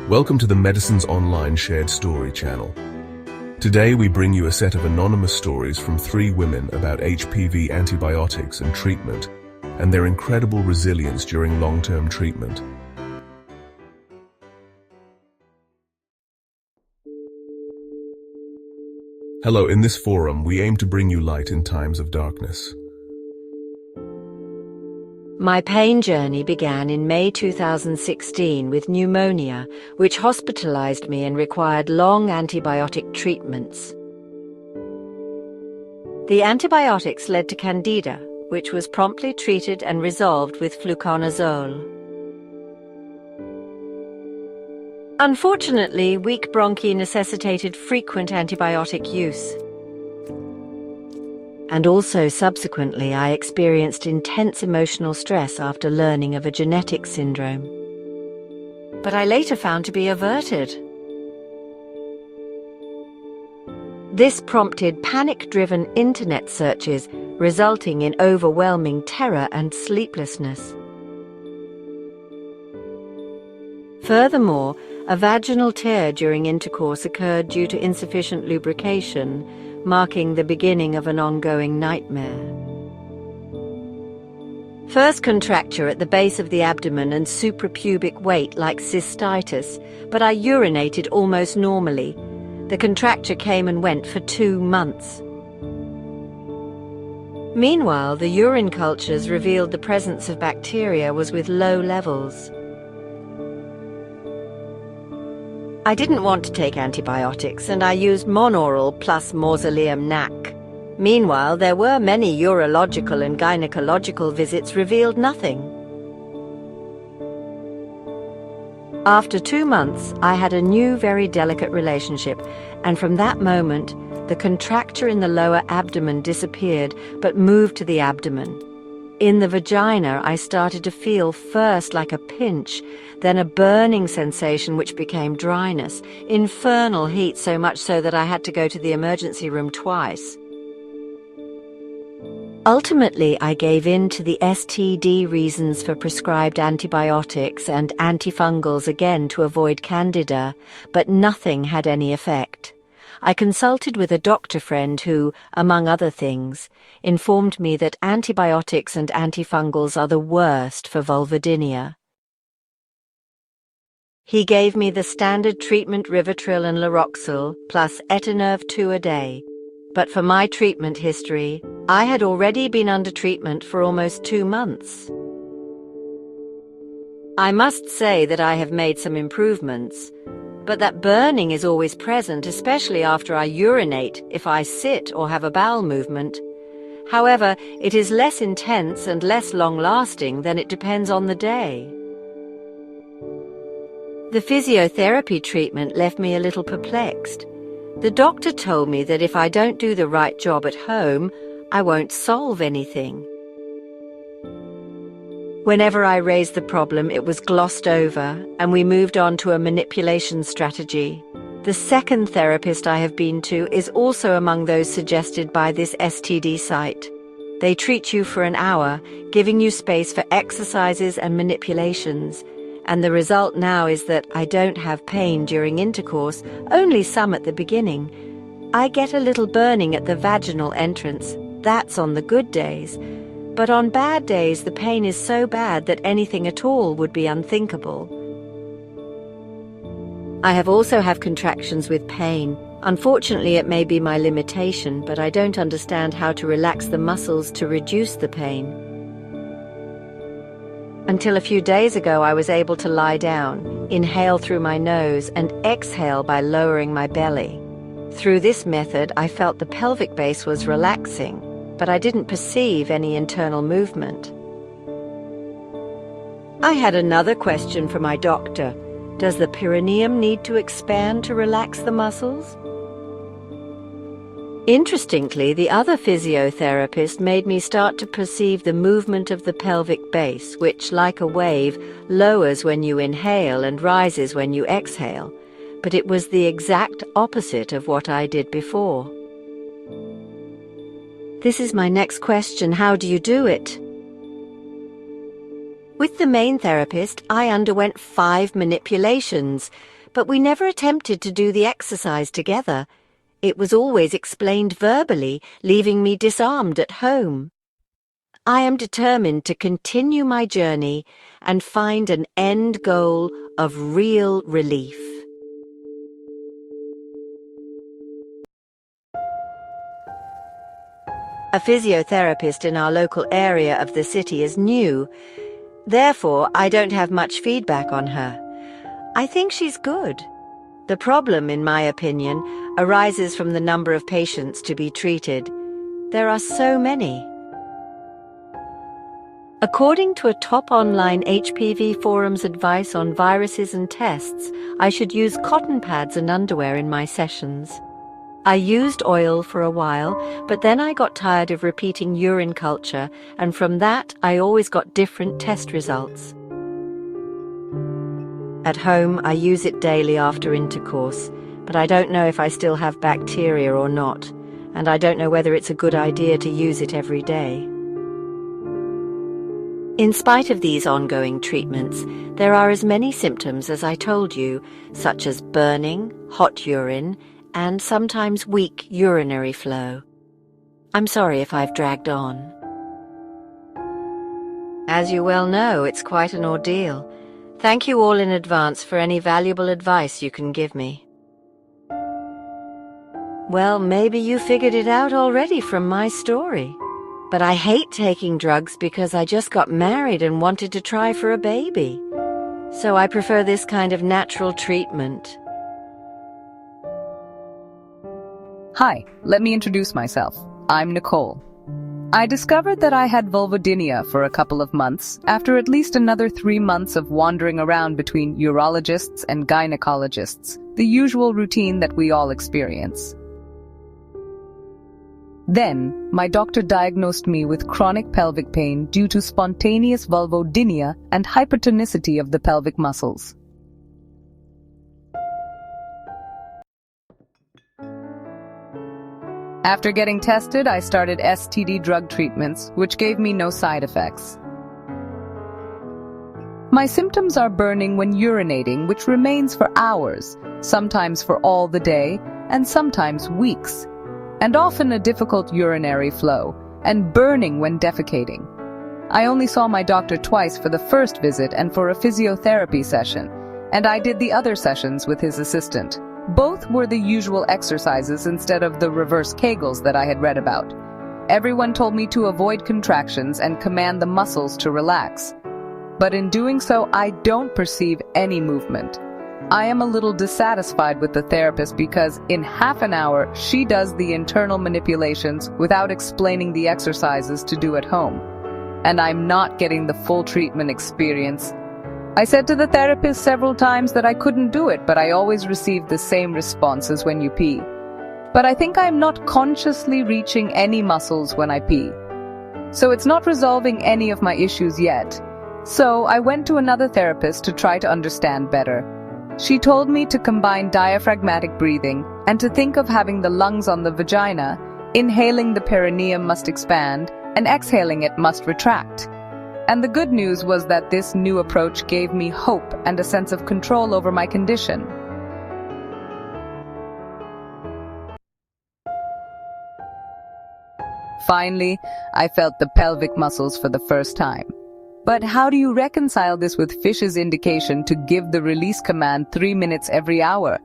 Welcome to the Medicines Online Shared Story channel. Today we bring you a set of anonymous stories from 3 women about HPV antibiotics and treatment, and their incredible resilience during long-term treatment. Hello, in this forum we aim to bring you light in times of darkness. My pain journey began in May 2016 with pneumonia, which hospitalized me and required long antibiotic treatments. The antibiotics led to candida, which was promptly treated and resolved with fluconazole. Unfortunately, weak bronchi necessitated frequent antibiotic use. And also, subsequently, I experienced intense emotional stress after learning of a genetic syndrome. But I later found to be averted. This prompted panic-driven internet searches, resulting in overwhelming terror and sleeplessness. Furthermore, a vaginal tear during intercourse occurred due to insufficient lubrication, marking the beginning of an ongoing nightmare. First contracture at the base of the abdomen and suprapubic weight like cystitis, but I urinated almost normally. The contracture came and went for 2 months. Meanwhile, the urine cultures revealed the presence of bacteria was with low levels. I didn't want to take antibiotics, and I used Monoral plus Mausoleum NAC. Meanwhile, there were many urological and gynecological visits revealed nothing. After 2 months, I had a new, very delicate relationship, and from that moment, the contracture in the lower abdomen disappeared, but moved to the abdomen. In the vagina, I started to feel first like a pinch, then a burning sensation which became dryness, infernal heat, so much so that I had to go to the emergency room twice. Ultimately, I gave in to the STD reasons for prescribed antibiotics and antifungals again to avoid candida, but nothing had any effect. I consulted with a doctor friend who, among other things, informed me that antibiotics and antifungals are the worst for vulvodynia. He gave me the standard treatment Rivotril and Laroxil plus Etinerve 2 a day. But for my treatment history, I had already been under treatment for almost 2 months. I must say that I have made some improvements, but that burning is always present, especially after I urinate, if I sit or have a bowel movement. However, it is less intense and less long-lasting than it depends on the day. The physiotherapy treatment left me a little perplexed. The doctor told me that if I don't do the right job at home, I won't solve anything. Whenever I raised the problem, it was glossed over, and we moved on to a manipulation strategy. The second therapist I have been to is also among those suggested by this STD site. They treat you for an hour, giving you space for exercises and manipulations, and the result now is that I don't have pain during intercourse, only some at the beginning. I get a little burning at the vaginal entrance. That's on the good days. But on bad days, the pain is so bad that anything at all would be unthinkable. I have also have contractions with pain. Unfortunately, it may be my limitation, but I don't understand how to relax the muscles to reduce the pain. Until a few days ago, I was able to lie down, inhale through my nose, and exhale by lowering my belly. Through this method, I felt the pelvic base was relaxing, but I didn't perceive any internal movement. I had another question for my doctor. Does the perineum need to expand to relax the muscles? Interestingly, the other physiotherapist made me start to perceive the movement of the pelvic base, which, like a wave, lowers when you inhale and rises when you exhale. But it was the exact opposite of what I did before. This is my next question. How do you do it? With the main therapist, I underwent 5 manipulations, but we never attempted to do the exercise together. It was always explained verbally, leaving me disarmed at home. I am determined to continue my journey and find an end goal of real relief. A physiotherapist in our local area of the city is new. Therefore, I don't have much feedback on her. I think she's good. The problem, in my opinion, arises from the number of patients to be treated. There are so many. According to a top online HPV forum's advice on viruses and tests, I should use cotton pads and underwear in my sessions. I used oil for a while, but then I got tired of repeating urine culture, and from that I always got different test results. At home, I use it daily after intercourse, but I don't know if I still have bacteria or not, and I don't know whether it's a good idea to use it every day. In spite of these ongoing treatments, there are as many symptoms as I told you, such as burning, hot urine, and sometimes weak urinary flow. I'm sorry if I've dragged on. As you well know, it's quite an ordeal. Thank you all in advance for any valuable advice you can give me. Well, maybe you figured it out already from my story. But I hate taking drugs because I just got married and wanted to try for a baby. So I prefer this kind of natural treatment. Hi, let me introduce myself. I'm Nicole. I discovered that I had vulvodynia for a couple of months after at least another 3 months of wandering around between urologists and gynecologists, the usual routine that we all experience. Then, my doctor diagnosed me with chronic pelvic pain due to spontaneous vulvodynia and hypertonicity of the pelvic muscles. After getting tested, I started STD drug treatments, which gave me no side effects. My symptoms are burning when urinating, which remains for hours, sometimes for all the day, and sometimes weeks, and often a difficult urinary flow, and burning when defecating. I only saw my doctor twice for the first visit and for a physiotherapy session, and I did the other sessions with his assistant. Both were the usual exercises instead of the reverse Kegels that I had read about. Everyone told me to avoid contractions and command the muscles to relax. But in doing so, I don't perceive any movement. I am a little dissatisfied with the therapist because in half an hour, she does the internal manipulations without explaining the exercises to do at home. And I'm not getting the full treatment experience. I said to the therapist several times that I couldn't do it, but I always received the same response as when you pee. But I think I'm not consciously reaching any muscles when I pee. So it's not resolving any of my issues yet. So I went to another therapist to try to understand better. She told me to combine diaphragmatic breathing and to think of having the lungs on the vagina, inhaling the perineum must expand, and exhaling it must retract. And the good news was that this new approach gave me hope and a sense of control over my condition. Finally, I felt the pelvic muscles for the first time. But how do you reconcile this with Fish's indication to give the release command 3 minutes every hour?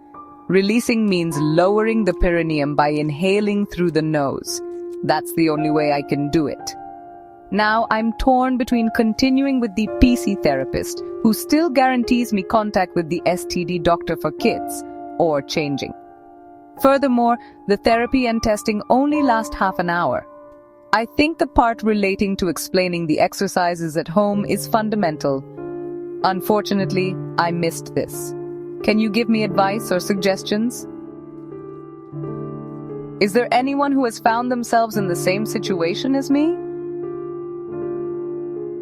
Releasing means lowering the perineum by inhaling through the nose. That's the only way I can do it. Now I'm torn between continuing with the PC therapist, who still guarantees me contact with the STD doctor for kids, or changing. Furthermore, the therapy and testing only last half an hour. I think the part relating to explaining the exercises at home is fundamental. Unfortunately, I missed this. Can you give me advice or suggestions? Is there anyone who has found themselves in the same situation as me?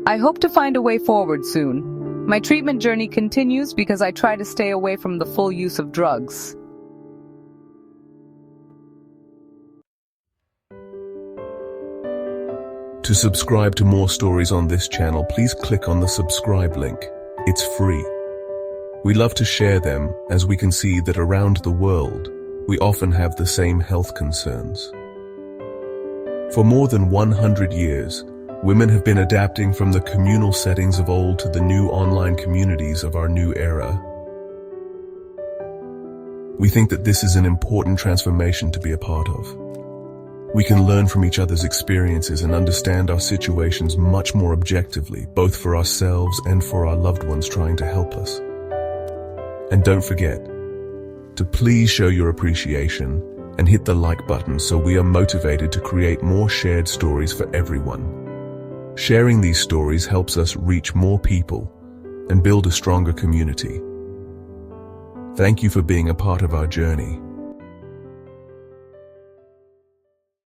I hope to find a way forward soon. My treatment journey continues because I try to stay away from the full use of drugs. To subscribe to more stories on this channel, please click on the subscribe link. It's free. We love to share them as we can see that around the world, we often have the same health concerns. For more than 100 years, women have been adapting from the communal settings of old to the new online communities of our new era. We think that this is an important transformation to be a part of. We can learn from each other's experiences and understand our situations much more objectively, both for ourselves and for our loved ones trying to help us. And don't forget to please show your appreciation and hit the like button so we are motivated to create more shared stories for everyone. Sharing these stories helps us reach more people and build a stronger community. Thank you for being a part of our journey.